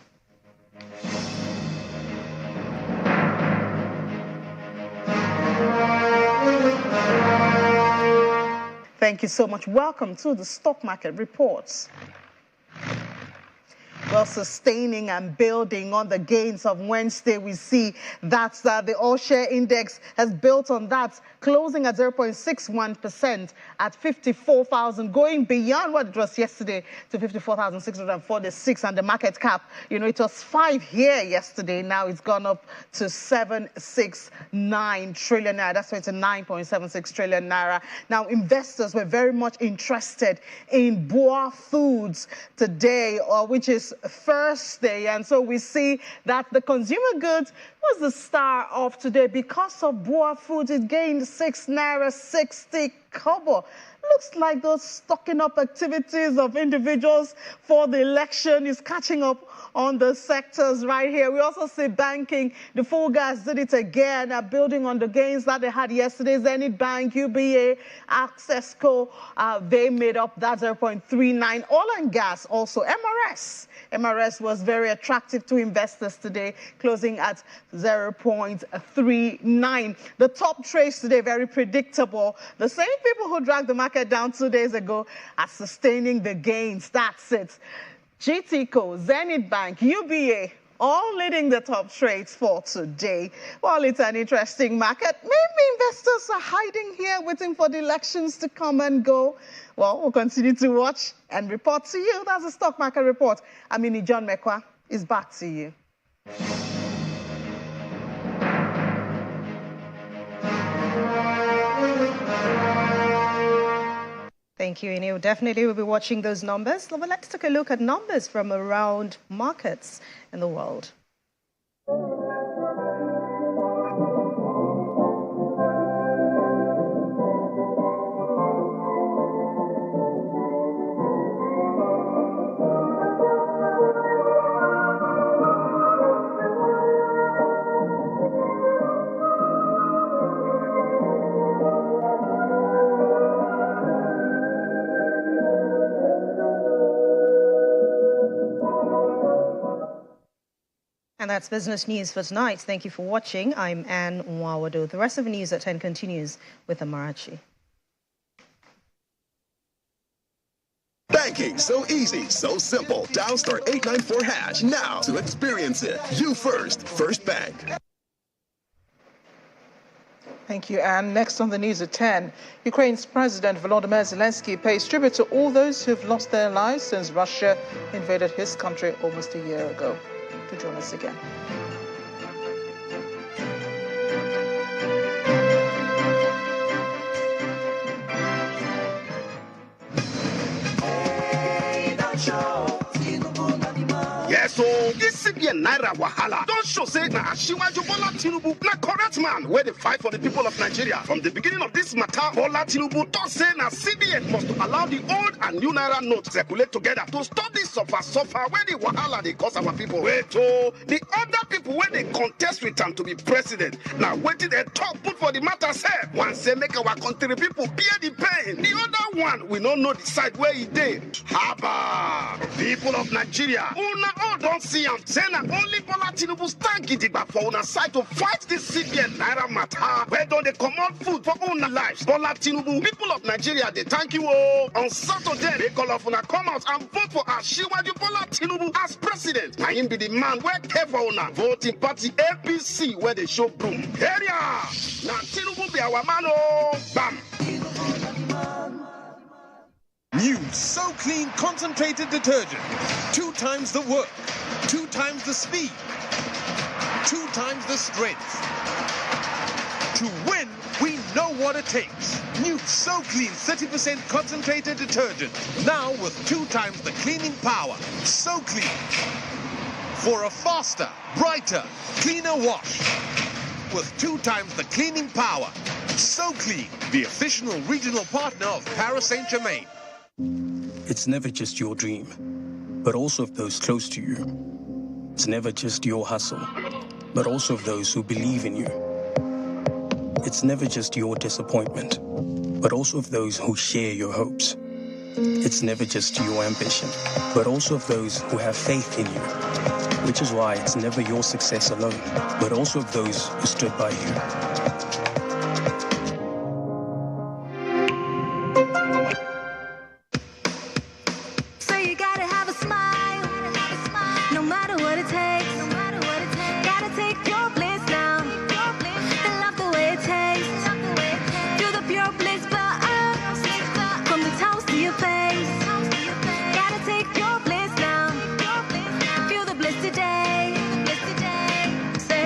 Thank you so much. Welcome to the stock market reports. Well, sustaining and building on the gains of Wednesday, we see that the all-share index has built on that, closing at 0.61% at 54,000, going beyond what it was yesterday to 54,646, and the market cap, it was 5 here yesterday. Now it's gone up to 769 trillion naira. That's why it's a 9.76 trillion naira. Now, investors were very much interested in Boa Foods today, which is Thursday, and so we see that the consumer goods was the star of today. Because of Boa Foods, it gained 6 naira 60 kobo. Looks like those stocking up activities of individuals for the election is catching up on the sectors right here. We also see banking. The full gas did it again, building on the gains that they had yesterday. Zenith Bank, UBA, Accessco, they made up that 0.39. Oil and gas also. MRS was very attractive to investors today, closing at 0.39. The top trades today, very predictable. The same people who dragged the market down 2 days ago are sustaining the gains. That's it. GTCO, Zenith Bank, UBA, all leading the top trades for today. Well, it's an interesting market. Maybe investors are hiding here, waiting for the elections to come and go. Well, we'll continue to watch and report to you. That's the stock market report. Eni John Mekwa is back to you. Thank you, Eni. Definitely we'll be watching those numbers. But let's take a look at numbers from around markets in the world. And that's business news for tonight. Thank you for watching. I'm Anne Nwawado. The rest of the news at 10 continues with Amarachi. Banking so easy, so simple. Dial star 894 hash now to experience it. You first, First Bank. Thank you, Anne. Next on the news at 10, Ukraine's President Volodymyr Zelensky pays tribute to all those who've lost their lives since Russia invaded his country almost a year ago. To join us again. CBN Naira wahala. Don't show say na Asiwaju Bola Tinubu na correct man where they fight for the people of Nigeria. From the beginning of this matter, Bola Tinubu thought say na CBN must allow the old and new Naira notes circulate together to stop this suffer where the wahala they cause our people. Wait, oh, the other people where they contest with him to be president. Now waiting they talk put for the matter say one say make our country people bear the pain. The other one we don't know the side where he did. Haba, people of Nigeria, una all don't see him. Say na only Bola Tinubu stand gidigba for una side to fight this CBN Naira matter. Where don't they come out food for una lives? Bola Tinubu, people of Nigeria, they thank you all. On Saturday, they call off una come out and vote for Asiwaju Bola Tinubu as president. I him be the man where care for una voting party APC where they show broom. Area, now Tinubu be our man. Oh, bam. New So Clean concentrated detergent. 2 times the work, 2 times the speed, 2 times the strength. To win, we know what it takes. New So Clean 30% concentrated detergent. Now with 2 times the cleaning power. So Clean. For a faster, brighter, cleaner wash. With 2 times the cleaning power. So Clean, the official regional partner of Paris Saint-Germain. It's never just your dream, but also of those close to you. It's never just your hustle, but also of those who believe in you. It's never just your disappointment, but also of those who share your hopes. It's never just your ambition, but also of those who have faith in you. Which is why it's never your success alone, but also of those who stood by you.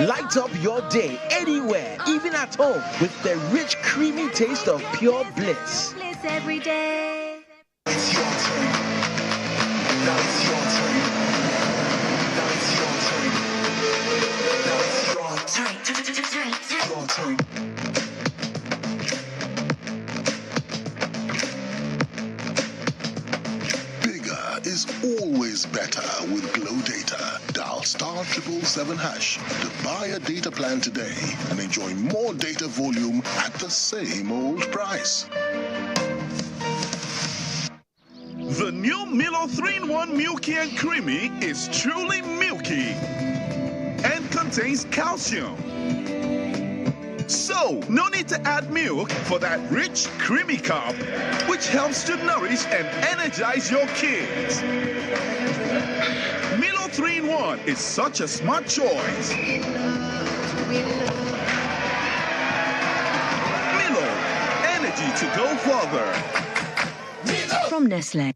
Light up your day anywhere, even at home, with the rich, creamy taste of pure bliss. Every day. It's your turn. Now it's your turn. Now it's your turn. Now it's your turn. Your turn. Bigger is always better with Glow Data. Dial *777# to buy a data plan today and enjoy more data volume at the same old price. The new Milo 3-in-1 Milky and Creamy is truly milky and contains calcium. So, no need to add milk for that rich, creamy cup, which helps to nourish and energize your kids. Milo 3-in-1 is such a smart choice. Milo, energy to go further. From Nestle.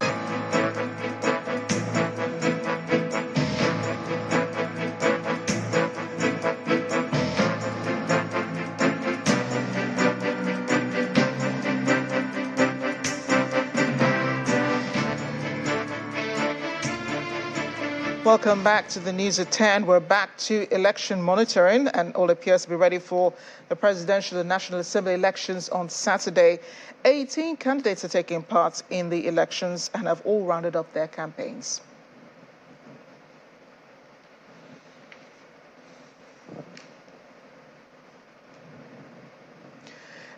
Welcome back to the news at 10. We're back to election monitoring, and all appears to be ready for the presidential and National Assembly elections on Saturday. 18 candidates are taking part in the elections and have all rounded up their campaigns.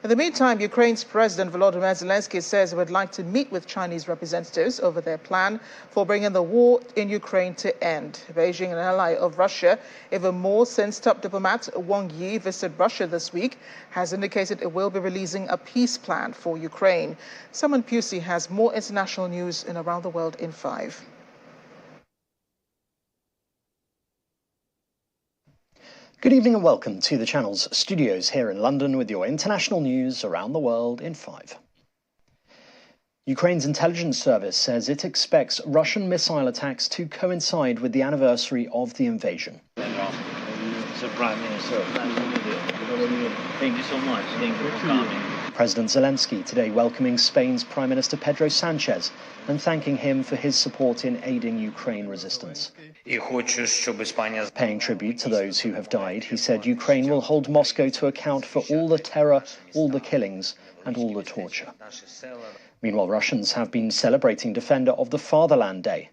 In the meantime, Ukraine's President Volodymyr Zelensky says he would like to meet with Chinese representatives over their plan for bringing the war in Ukraine to end. Beijing, an ally of Russia, even more since top diplomat Wang Yi visited Russia this week, has indicated it will be releasing a peace plan for Ukraine. Simon Pusey has more international news in Around the World in 5. Good evening and welcome to the channel's studios here in London with your international news around the world in 5. Ukraine's intelligence service says it expects Russian missile attacks to coincide with the anniversary of the invasion. Mr. Prime Minister, thank you so much. Thank you for coming. President Zelensky today welcoming Spain's Prime Minister Pedro Sanchez and thanking him for his support in aiding Ukraine resistance. Paying tribute to those who have died, he said Ukraine will hold Moscow to account for all the terror, all the killings, and all the torture. Meanwhile, Russians have been celebrating Defender of the Fatherland Day.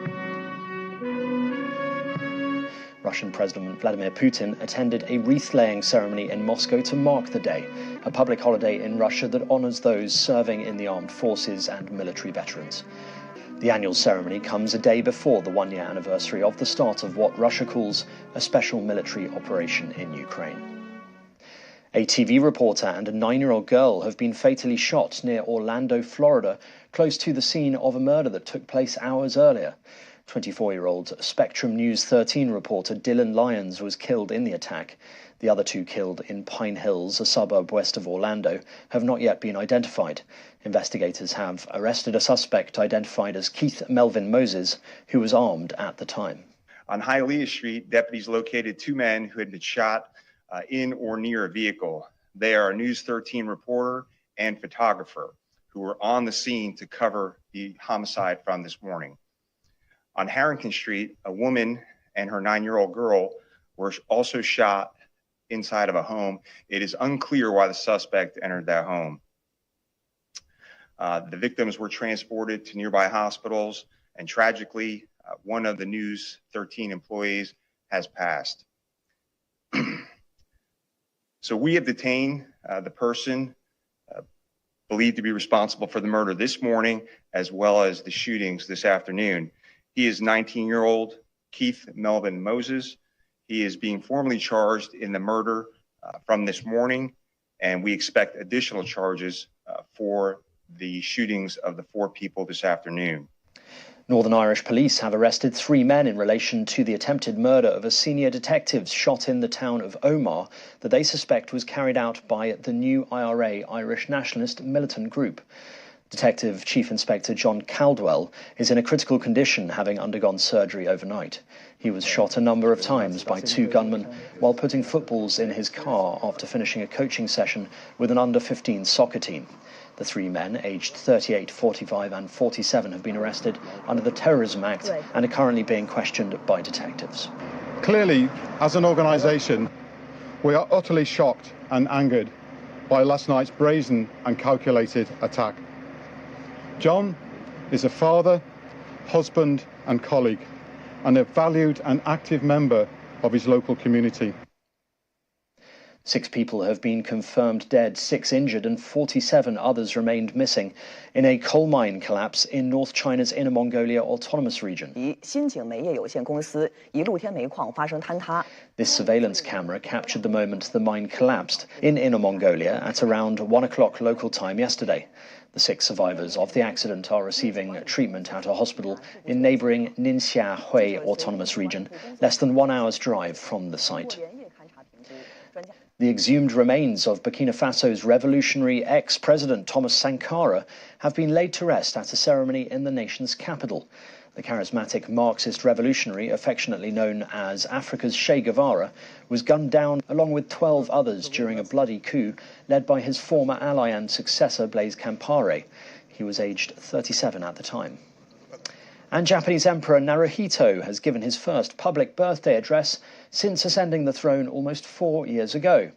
Russian President Vladimir Putin attended a wreath-laying ceremony in Moscow to mark the day, a public holiday in Russia that honors those serving in the armed forces and military veterans. The annual ceremony comes a day before the one-year anniversary of the start of what Russia calls a special military operation in Ukraine. A TV reporter and a 9-year-old girl have been fatally shot near Orlando, Florida, close to the scene of a murder that took place hours earlier. 24-year-old Spectrum News 13 reporter Dylan Lyons was killed in the attack. The other two killed in Pine Hills, a suburb west of Orlando, have not yet been identified. Investigators have arrested a suspect identified as Keith Melvin Moses, who was armed at the time. On Hialeah Street, deputies located two men who had been shot in or near a vehicle. They are a News 13 reporter and photographer who were on the scene to cover the homicide from this morning. On Harrington Street, a woman and her 9-year-old girl were also shot inside of a home. It is unclear why the suspect entered that home. The victims were transported to nearby hospitals, and tragically, one of the News 13 employees has passed. So we have detained the person believed to be responsible for the murder this morning, as well as the shootings this afternoon. He is 19-year-old Keith Melvin Moses. He is being formally charged in the murder from this morning, and we expect additional charges for the shootings of the 4 people this afternoon. Northern Irish police have arrested 3 men in relation to the attempted murder of a senior detective shot in the town of Omagh that they suspect was carried out by the new IRA, Irish Nationalist militant group. Detective Chief Inspector John Caldwell is in a critical condition, having undergone surgery overnight. He was shot a number of times by 2 gunmen while putting footballs in his car after finishing a coaching session with an under-15 soccer team. The 3 men, aged 38, 45 and 47, have been arrested under the Terrorism Act and are currently being questioned by detectives. Clearly, as an organisation, we are utterly shocked and angered by last night's brazen and calculated attack. John is a father, husband and colleague, and a valued and active member of his local community. 6 people have been confirmed dead, 6 injured and 47 others remained missing in a coal mine collapse in North China's Inner Mongolia Autonomous Region. This surveillance camera captured the moment the mine collapsed in Inner Mongolia at around 1 o'clock local time yesterday. The 6 survivors of the accident are receiving treatment at a hospital in neighbouring Ningxia Hui Autonomous Region, less than 1 hour's drive from the site. The exhumed remains of Burkina Faso's revolutionary ex-president Thomas Sankara have been laid to rest at a ceremony in the nation's capital. The charismatic Marxist revolutionary, affectionately known as Africa's Che Guevara, was gunned down along with 12 others during a bloody coup led by his former ally and successor Blaise Compaoré. He was aged 37 at the time. And Japanese Emperor Naruhito has given his first public birthday address since ascending the throne almost 4 years ago.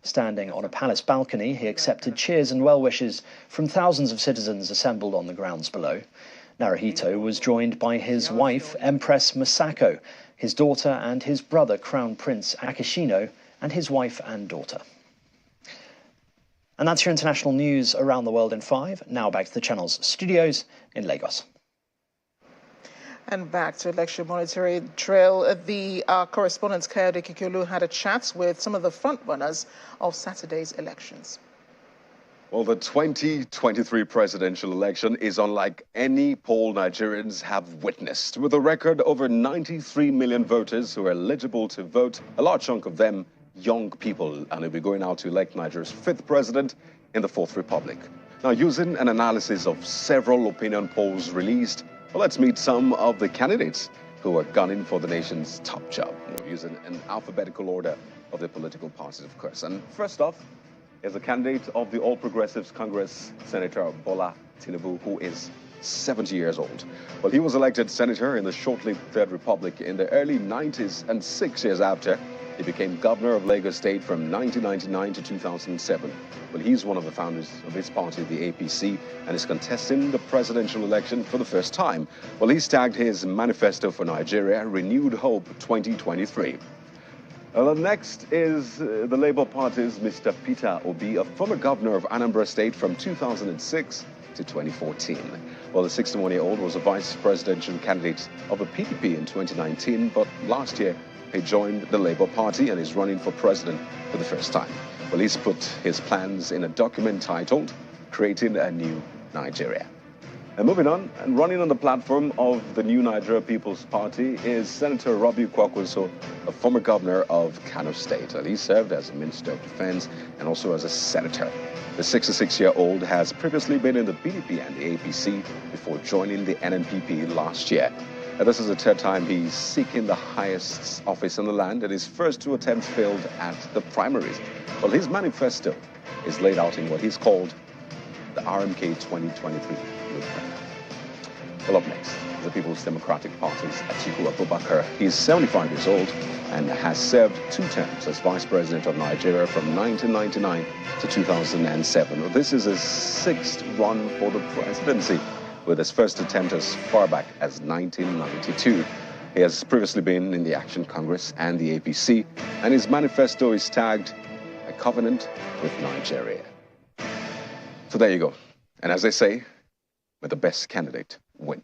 Standing on a palace balcony, he accepted cheers and well wishes from thousands of citizens assembled on the grounds below. Naruhito was joined by his wife, Empress Masako, his daughter and his brother, Crown Prince Akishino, and his wife and daughter. And that's your international news around the world in 5. Now back to the channel's studios in Lagos. And back to election monitoring trail, the correspondent Kayode Kikulu had a chat with some of the front-runners of Saturday's elections. Well, the 2023 presidential election is unlike any poll Nigerians have witnessed. With a record over 93 million voters who are eligible to vote, a large chunk of them young people, and will be going out to elect Nigeria's 5th president in the 4th Republic. Now, using an analysis of several opinion polls released, well, let's meet some of the candidates who are gunning for the nation's top job, using an alphabetical order of the political parties, of course. And first off, is a candidate of the All Progressives Congress, Senator Bola Tinubu, who is 70 years old. Well, he was elected senator in the short-lived Third Republic in the early 90s, and 6 years after, he became governor of Lagos State from 1999 to 2007. Well, he's one of the founders of his party, the APC, and is contesting the presidential election for the first time. Well, he's tagged his manifesto for Nigeria, Renewed Hope 2023. Well, next is the Labour Party's Mr. Peter Obi, a former governor of Anambra State from 2006 to 2014. Well, the 61-year-old was a vice presidential candidate of the PDP in 2019, but last year he joined the Labour Party and is running for president for the first time. Well, he's put his plans in a document titled Creating a New Nigeria. And moving on, and running on the platform of the New Nigeria People's Party is Senator Robbie Kwakwanso, a former governor of Kano State. And he served as a Minister of Defense and also as a senator. The 66-year-old has previously been in the PDP and the APC before joining the NNPP last year. And this is the third time he's seeking the highest office in the land, and his first two attempts failed at the primaries. Well, his manifesto is laid out in what he's called the RMK 2023 movement. Well, up next, the People's Democratic Party's Atiku Abubakar. He's 75 years old and has served 2 terms as Vice President of Nigeria from 1999 to 2007. Well, this is his 6th run for the presidency, with his first attempt as far back as 1992. He has previously been in the Action Congress and the APC, and his manifesto is tagged A Covenant with Nigeria. So there you go. And as they say, may the best candidate win.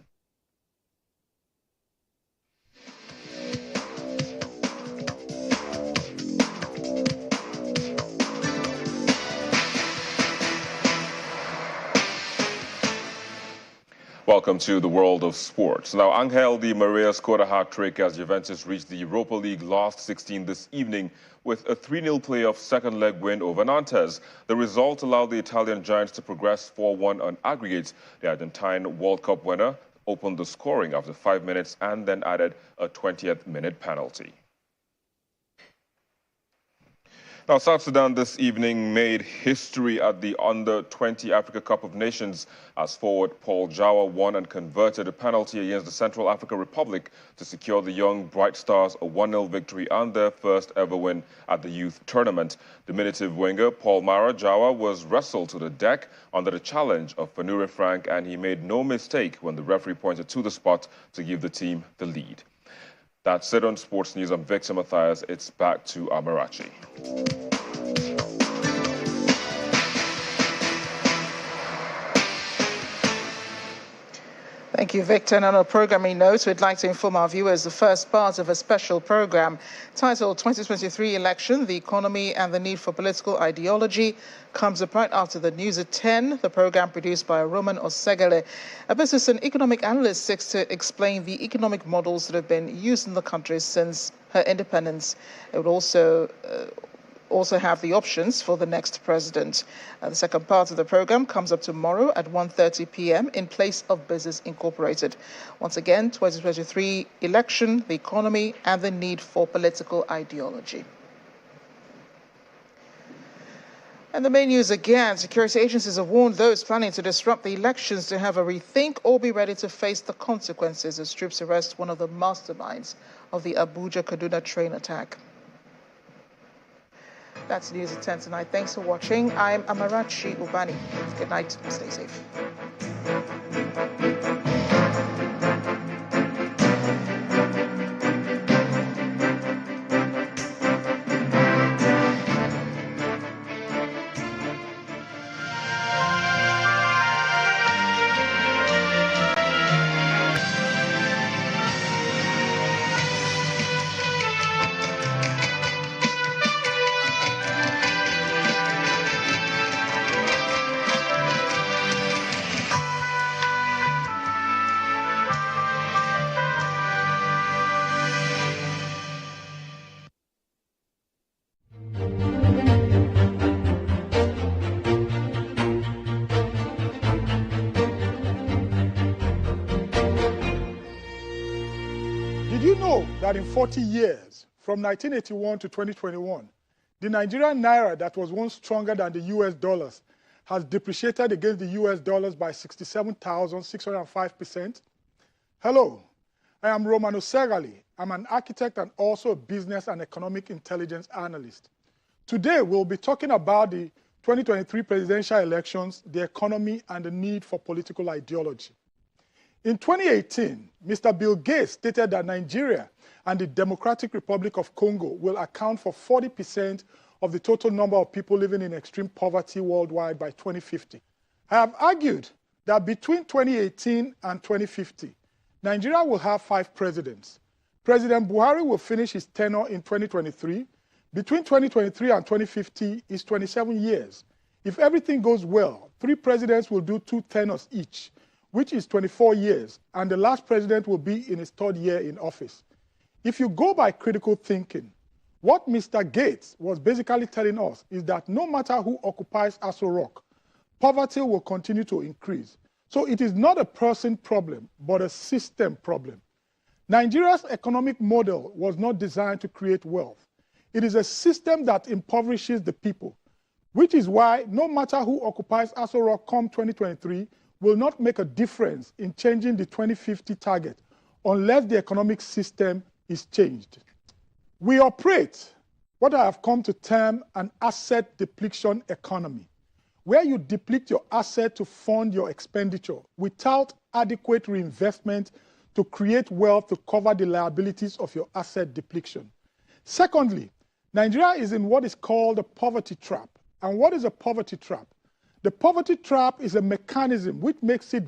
Welcome to the world of sports. Now, Angel Di Maria scored a hat-trick as Juventus reached the Europa League last 16 this evening with a 3-0 playoff second leg win over Nantes. The result allowed the Italian Giants to progress 4-1 on aggregate. The Argentine World Cup winner opened the scoring after 5 minutes and then added a 20th minute penalty. Now, South Sudan this evening made history at the Under-20 Africa Cup of Nations as forward Paul Jawa won and converted a penalty against the Central African Republic to secure the young Bright Stars a 1-0 victory and their first ever win at the youth tournament. Diminutive winger Paul Mara Jawa was wrestled to the deck under the challenge of Fanure Frank, and he made no mistake when the referee pointed to the spot to give the team the lead. That's it on Sports News. I'm Victor Matthias. It's back to Amarachi. Thank you, Victor. And on a programming note, we'd like to inform our viewers the first part of a special program titled 2023 Election, the Economy and the Need for Political Ideology comes up right after the news at 10. The program produced by Roman Osegele, a business and economic analyst, seeks to explain the economic models that have been used in the country since her independence. It would also have the options for the next president. The second part of the program comes up tomorrow at 1:30 p.m. in Place of Business Incorporated. Once again, 2023 election, the economy, and the need for political ideology. And the main news again, security agencies have warned those planning to disrupt the elections to have a rethink or be ready to face the consequences as troops arrest one of the masterminds of the Abuja-Kaduna train attack. That's news at 10 tonight. Thanks for watching. I'm Amarachi Ubani. Good night. Stay safe. Did you know that in 40 years, from 1981 to 2021, The Nigerian naira that was once stronger than the US dollars has depreciated against the US dollars by 67,605%. Hello, I am Romano Segali. I'm an architect and also a business and economic intelligence analyst. Today, we'll be talking about the 2023 presidential elections, the economy, and the need for political ideology. In 2018, Mr. Bill Gates stated that Nigeria and the Democratic Republic of Congo will account for 40% of the total number of people living in extreme poverty worldwide by 2050. I have argued that between 2018 and 2050, Nigeria will have 5 presidents. President Buhari will finish his tenure in 2023. Between 2023 and 2050 is 27 years. If everything goes well, 3 presidents will do 2 tenures each, which is 24 years, and the last president will be in his 3rd year in office. If you go by critical thinking, what Mr. Gates was basically telling us is that no matter who occupies Aso Rock, poverty will continue to increase. So it is not a person problem, but a system problem. Nigeria's economic model was not designed to create wealth. It is a system that impoverishes the people, which is why no matter who occupies Aso Rock come 2023 will not make a difference in changing the 2050 target unless the economic system is changed. We operate what I have come to term an asset depletion economy, where you deplete your asset to fund your expenditure without adequate reinvestment to create wealth to cover the liabilities of your asset depletion. Secondly, Nigeria is in what is called a poverty trap. And what is a poverty trap? The poverty trap is a mechanism which makes it